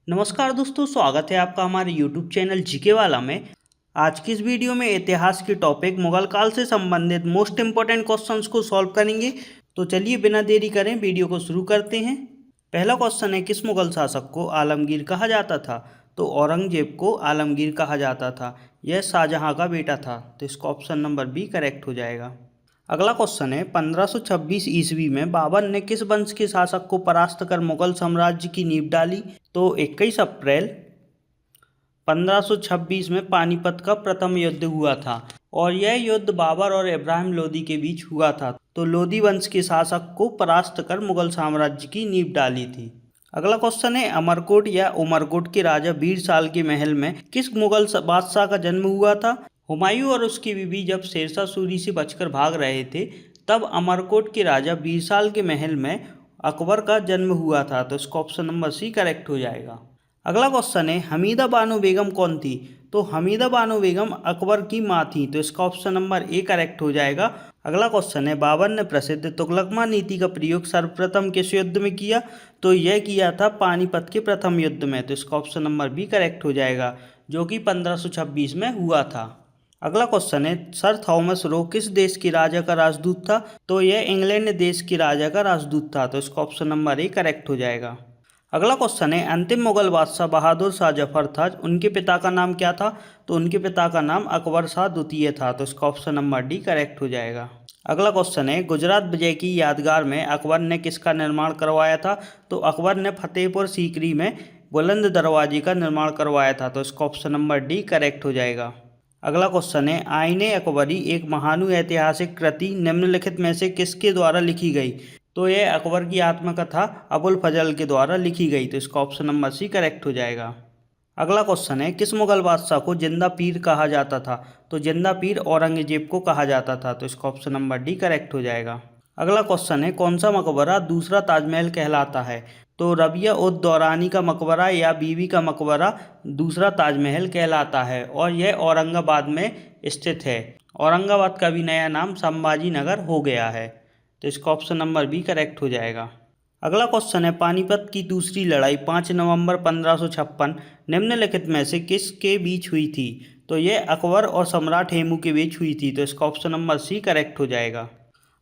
नमस्कार दोस्तों, स्वागत है आपका हमारे YouTube चैनल जीके वाला में। आज की इस वीडियो में इतिहास की टॉपिक मुगल काल से संबंधित मोस्ट इम्पोर्टेंट क्वेश्चंस को सॉल्व करेंगे। तो चलिए बिना देरी करें वीडियो को शुरू करते हैं। पहला क्वेश्चन है, किस मुगल शासक को आलमगीर कहा जाता था? तो औरंगजेब को आलमगीर कहा जाता था। यह शाहजहां का बेटा था, तो इसका ऑप्शन नंबर बी करेक्ट हो जाएगा। अगला क्वेश्चन है, 1526 ईस्वी में बाबर ने किस वंश के शासक को परास्त कर मुगल साम्राज्य की नींव डाली? तो 21 अप्रैल 1526 में पानीपत का प्रथम युद्ध हुआ था और यह युद्ध बाबर और इब्राहिम लोदी के बीच हुआ था। तो लोदी वंश के शासक को परास्त कर मुगल साम्राज्य की नींव डाली थी। अगला क्वेश्चन है, अमरकोट या उमरकोट के राजा बीरसाल के महल में किस मुगल बादशाह का जन्म हुआ था? हुमायूं और उसकी बीवी जब शेरशाह सूरी से बचकर भाग रहे थे, तब अमरकोट के राजा बीरसाल के महल में अकबर का जन्म हुआ था। तो इसका ऑप्शन नंबर सी करेक्ट हो जाएगा। अगला क्वेश्चन है, हमीदा बानो बेगम कौन थी? तो हमीदा बानो बेगम अकबर की माँ थी। तो इसका ऑप्शन नंबर ए करेक्ट हो जाएगा। अगला क्वेश्चन है, बाबर ने प्रसिद्ध तुगलकमा नीति का प्रयोग सर्वप्रथम किस युद्ध में किया? तो यह किया था पानीपत के प्रथम युद्ध में। तो इसका ऑप्शन नंबर बी करेक्ट हो जाएगा, जो कि 1526 में हुआ था। अगला क्वेश्चन है, सर थॉमस रो किस देश के राजा का राजदूत था? तो यह इंग्लैंड देश के राजा का राजदूत था। तो इसका ऑप्शन नंबर ए करेक्ट हो जाएगा। अगला क्वेश्चन है, अंतिम मुगल बादशाह बहादुर शाह जफर था, उनके पिता का नाम क्या था? तो उनके पिता का नाम अकबर शाह द्वितीय था। तो इसका ऑप्शन नंबर डी करेक्ट हो जाएगा। अगला क्वेश्चन है, गुजरात विजय की यादगार में अकबर ने किसका निर्माण करवाया था? तो अकबर ने फतेहपुर सीकरी में बुलंद दरवाजे का निर्माण करवाया था। तो इसका ऑप्शन नंबर डी करेक्ट हो जाएगा। अगला क्वेश्चन है, आईने अकबरी एक महानु ऐतिहासिक कृति निम्नलिखित में से किसके द्वारा लिखी गई? तो यह अकबर की आत्मकथा अबुल फजल के द्वारा लिखी गई। तो इसका ऑप्शन नंबर सी करेक्ट हो जाएगा। अगला क्वेश्चन है, किस मुगल बादशाह को जिंदा पीर कहा जाता था? तो जिंदा पीर औरंगजेब को कहा जाता था। तो इसका ऑप्शन नंबर डी करेक्ट हो जाएगा। अगला क्वेश्चन है, कौन सा मकबरा दूसरा ताजमहल कहलाता है? तो रबिया उद दौरानी का मकबरा या बीबी का मकबरा दूसरा ताजमहल कहलाता है और यह औरंगाबाद में स्थित है। औरंगाबाद का भी नया नाम संभाजी नगर हो गया है। तो इसका ऑप्शन नंबर बी करेक्ट हो जाएगा। अगला क्वेश्चन है, पानीपत की दूसरी लड़ाई 5 नवंबर 1556 निम्नलिखित में से किसके बीच हुई थी? तो यह अकबर और सम्राट हेमू के बीच हुई थी। तो इसका ऑप्शन नंबर सी करेक्ट हो जाएगा।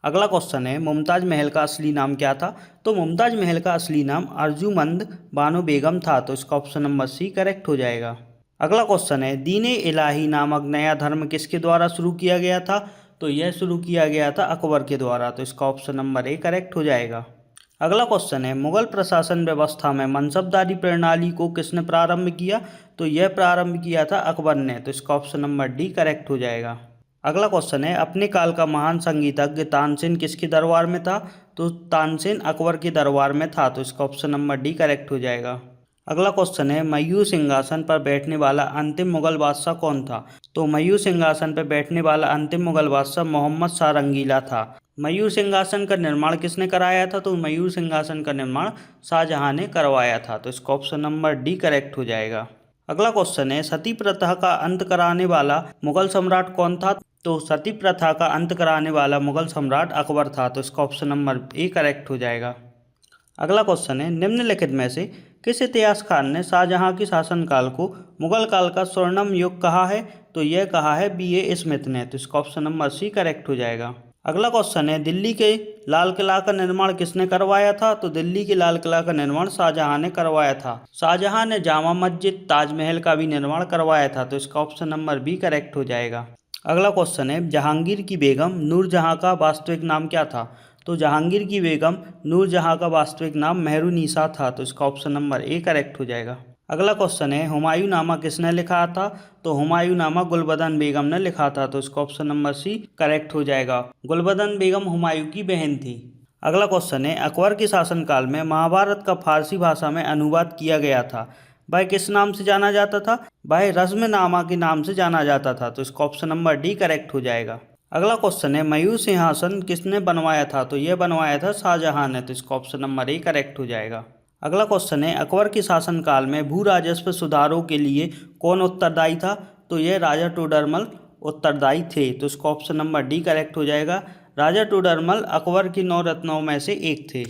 अगला क्वेश्चन है, मुमताज महल का असली नाम क्या था? तो मुमताज महल का असली नाम अर्जुमंद बानो बेगम था। तो इसका ऑप्शन नंबर सी करेक्ट हो जाएगा। अगला क्वेश्चन है, दीन इलाही नामक नया धर्म किसके द्वारा शुरू किया गया था? तो यह शुरू किया गया था अकबर के द्वारा। तो इसका ऑप्शन नंबर ए करेक्ट हो जाएगा। अगला क्वेश्चन है, मुगल प्रशासन व्यवस्था में मनसबदारी प्रणाली को किसने प्रारंभ किया? तो यह प्रारंभ किया था अकबर ने। तो इसका ऑप्शन नंबर डी करेक्ट हो जाएगा। अगला क्वेश्चन है, अपने काल का महान संगीतज्ञ तानसेन किसके दरबार में था? तो तानसेन अकबर के दरबार में था। तो इसका ऑप्शन नंबर डी करेक्ट हो जाएगा। अगला क्वेश्चन है, मयूर सिंहासन पर बैठने वाला अंतिम मुगल बादशाह कौन था? तो मयूर सिंहासन पर बैठने वाला अंतिम मुगल बादशाह मोहम्मद शाह रंगीला था। मयूर सिंहासन का निर्माण किसने कराया था? तो मयूर सिंहासन का निर्माण शाहजहां ने करवाया था। तो इसका ऑप्शन नंबर डी करेक्ट हो जाएगा। अगला क्वेश्चन है, सती प्रथा का अंत कराने वाला मुगल सम्राट कौन था? तो सती प्रथा का अंत कराने वाला मुगल सम्राट अकबर था। तो इसका ऑप्शन नंबर ए करेक्ट हो जाएगा। अगला क्वेश्चन है, निम्नलिखित में से किस इतिहासकार ने शाहजहां के शासनकाल को मुगल काल का स्वर्णिम युग कहा है? तो यह कहा है B.A. स्मिथ ने। तो इसका ऑप्शन नंबर सी करेक्ट हो जाएगा। अगला क्वेश्चन है, दिल्ली के लाल किला का निर्माण किसने करवाया था? तो दिल्ली के लाल किला का निर्माण शाहजहां ने करवाया था। शाहजहां ने जामा मस्जिद ताजमहल का भी निर्माण करवाया था। तो इसका ऑप्शन नंबर बी करेक्ट हो जाएगा। अगला क्वेश्चन है, जहांगीर की बेगम नूरजहां का वास्तविक नाम क्या था? तो जहांगीर की बेगम नूरजहां का वास्तविक नाम मेहरुनिसा था। तो इसका ऑप्शन नंबर ए करेक्ट हो जाएगा। अगला क्वेश्चन है, हुमायूं नामा किसने लिखा था? तो हुमायूं नामा गुलबदन बेगम ने लिखा था। तो इसका ऑप्शन नंबर सी करेक्ट हो जाएगा। गुलबदन बेगम हुमायूं की बहन थी। अगला क्वेश्चन है, अकबर के शासनकाल में महाभारत का फारसी भाषा में अनुवाद किया गया था, वह किस नाम से जाना जाता था? वह रज़्मनामा के नाम से जाना जाता था। तो इसका ऑप्शन नंबर डी करेक्ट हो जाएगा। अगला क्वेश्चन है, मयूर सिंहासन किसने बनवाया था? तो यह बनवाया था शाहजहां ने। तो इसका ऑप्शन नंबर ए करेक्ट हो जाएगा। अगला क्वेश्चन है, अकबर के शासनकाल में भू राजस्व सुधारों के लिए कौन उत्तरदायी था? तो यह राजा टोडरमल उत्तरदायी थे। तो इसका ऑप्शन नंबर डी करेक्ट हो जाएगा। राजा टोडरमल अकबर के 9 रत्नों में से एक थे।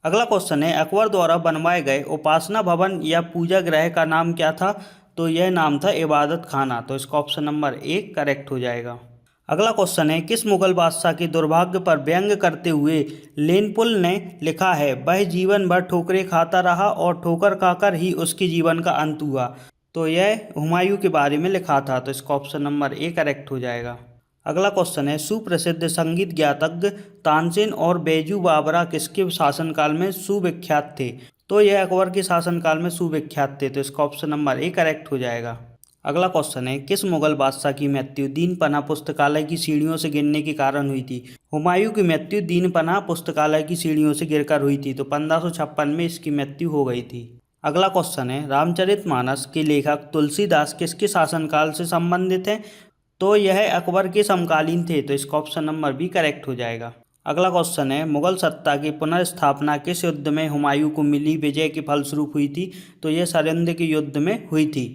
अगला क्वेश्चन है अकबर द्वारा बनवाए गए उपासना भवन या पूजा गृह का नाम क्या था? तो यह नाम था इबादत खाना। तो इसका ऑप्शन नंबर 1 करेक्ट हो जाएगा। अगला क्वेश्चन है किस मुगल बादशाह के दुर्भाग्य पर व्यंग करते हुए लेनपुल ने लिखा है वह जीवन भर ठोकरें खाता रहा और ठोकर खाकर ही उसके जीवन का अंत हुआ? तो यह हुमायूं के बारे में लिखा था। तो इसका ऑप्शन नंबर 1 करेक्ट हो जाएगा। अगला क्वेश्चन है सुप्रसिद्ध संगीत ज्ञातज्ञ तानसेन और बैजू बावरा किसके शासनकाल में सुविख्यात थे? तो यह अकबर के शासनकाल में सुविख्यात थे। तो इसका ऑप्शन नंबर 1 करेक्ट हो जाएगा। अगला क्वेश्चन है किस मुगल बादशाह की मृत्यु दीनपना पुस्तकालय की सीढ़ियों से गिरने के कारण हुई थी? हुमायूं की मृत्यु दीनपना पुस्तकालय की सीढ़ियों से गिरकर हुई थी। तो 1556 में इसकी मृत्यु हो गई थी। अगला क्वेश्चन है रामचरितमानस के लेखक तुलसीदास किसके शासनकाल से संबंधित हैं? तो यह अकबर के समकालीन थे। तो इसका ऑप्शन नंबर बी करेक्ट हो जाएगा। अगला क्वेश्चन है मुगल सत्ता की पुनर्स्थापना किस युद्ध में हुमायूं को मिली विजय के फलस्वरूप हुई थी? तो यह सरिंद के युद्ध में हुई थी।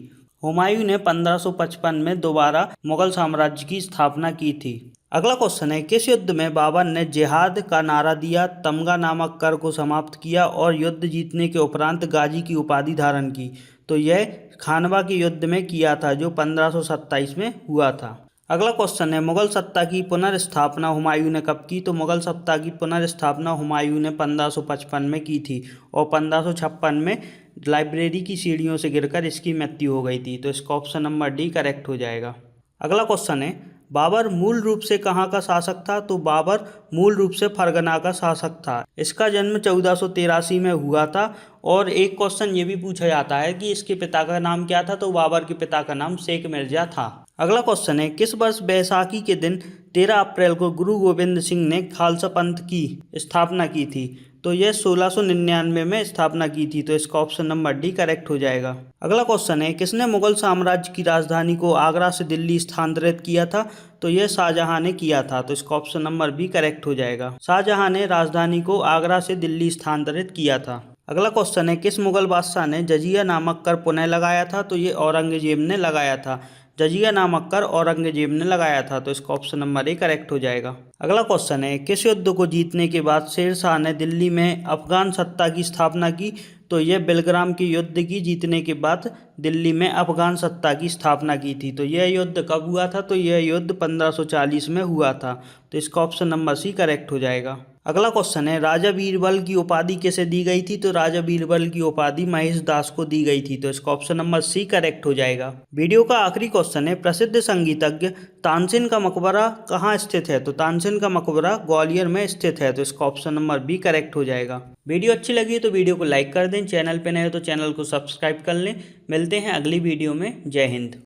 हुमायूं ने 1555 में दोबारा मुगल साम्राज्य की स्थापना की थी। अगला क्वेश्चन है किस युद्ध में बाबर ने जिहाद का नारा दिया, तमगा नामक कर को समाप्त किया और युद्ध जीतने के उपरांत गाजी की उपाधि धारण की? तो यह खानवा के युद्ध में किया था जो 1527 में हुआ था। अगला क्वेश्चन है मुगल सत्ता की पुनर्स्थापना हुमायूं ने कब की? तो मुगल सत्ता की पुनर्स्थापना हुमायूं ने 1555 में की थी और 1556 में लाइब्रेरी की सीढ़ियों से गिरकर इसकी मृत्यु हो गई थी। तो इसका ऑप्शन नंबर डी करेक्ट हो जाएगा। अगला क्वेश्चन है बाबर मूल रूप से कहाँ का शासक था? तो बाबर मूल रूप से फरगना का शासक था। इसका जन्म 1483 में हुआ था। और एक क्वेश्चन ये भी पूछा जाता है कि इसके पिता का नाम क्या था? तो बाबर के पिता का नाम शेख मिर्जा था। अगला क्वेश्चन है किस वर्ष बैसाखी के दिन 13 अप्रैल को गुरु गोविंद सिंह ने खालसा पंथ की स्थापना की थी? तो यह 1699 में स्थापना की थी। तो इसका ऑप्शन नंबर डी करेक्ट हो जाएगा। अगला क्वेश्चन है किसने मुगल साम्राज्य की राजधानी को आगरा से दिल्ली स्थानांतरित किया था? तो यह शाहजहां ने किया था। तो इसका ऑप्शन नंबर बी करेक्ट हो जाएगा। शाहजहां ने राजधानी को आगरा से दिल्ली स्थानांतरित किया था। अगला क्वेश्चन है किस मुगल बादशाह ने जजिया नामक कर पुनः लगाया था? तो ये औरंगजेब ने लगाया था। जजिया नामक कर औरंगजेब ने लगाया था। तो इसका ऑप्शन नंबर ए करेक्ट हो जाएगा। अगला क्वेश्चन है किस युद्ध को जीतने के बाद शेर शाह ने दिल्ली में अफगान सत्ता की स्थापना की? तो यह बेलग्राम के युद्ध की जीतने के बाद दिल्ली में अफगान सत्ता की स्थापना की थी। तो यह युद्ध कब हुआ था? तो यह युद्ध 1540 में हुआ था। तो इसका ऑप्शन नंबर सी करेक्ट हो जाएगा। अगला क्वेश्चन है राजा बीरबल की उपाधि किसे दी गई थी? तो राजा बीरबल की उपाधि महेश दास को दी गई थी। तो इसका ऑप्शन नंबर सी करेक्ट हो जाएगा। वीडियो का आखिरी क्वेश्चन है प्रसिद्ध संगीतज्ञ तानसेन का मकबरा कहाँ स्थित है? तो तानसेन का मकबरा ग्वालियर में स्थित है। तो इसका ऑप्शन नंबर बी करेक्ट हो जाएगा। वीडियो अच्छी लगी तो वीडियो को लाइक कर दें, चैनल पे नए हो तो चैनल को सब्सक्राइब कर लें। मिलते हैं अगली वीडियो में। जय हिंद।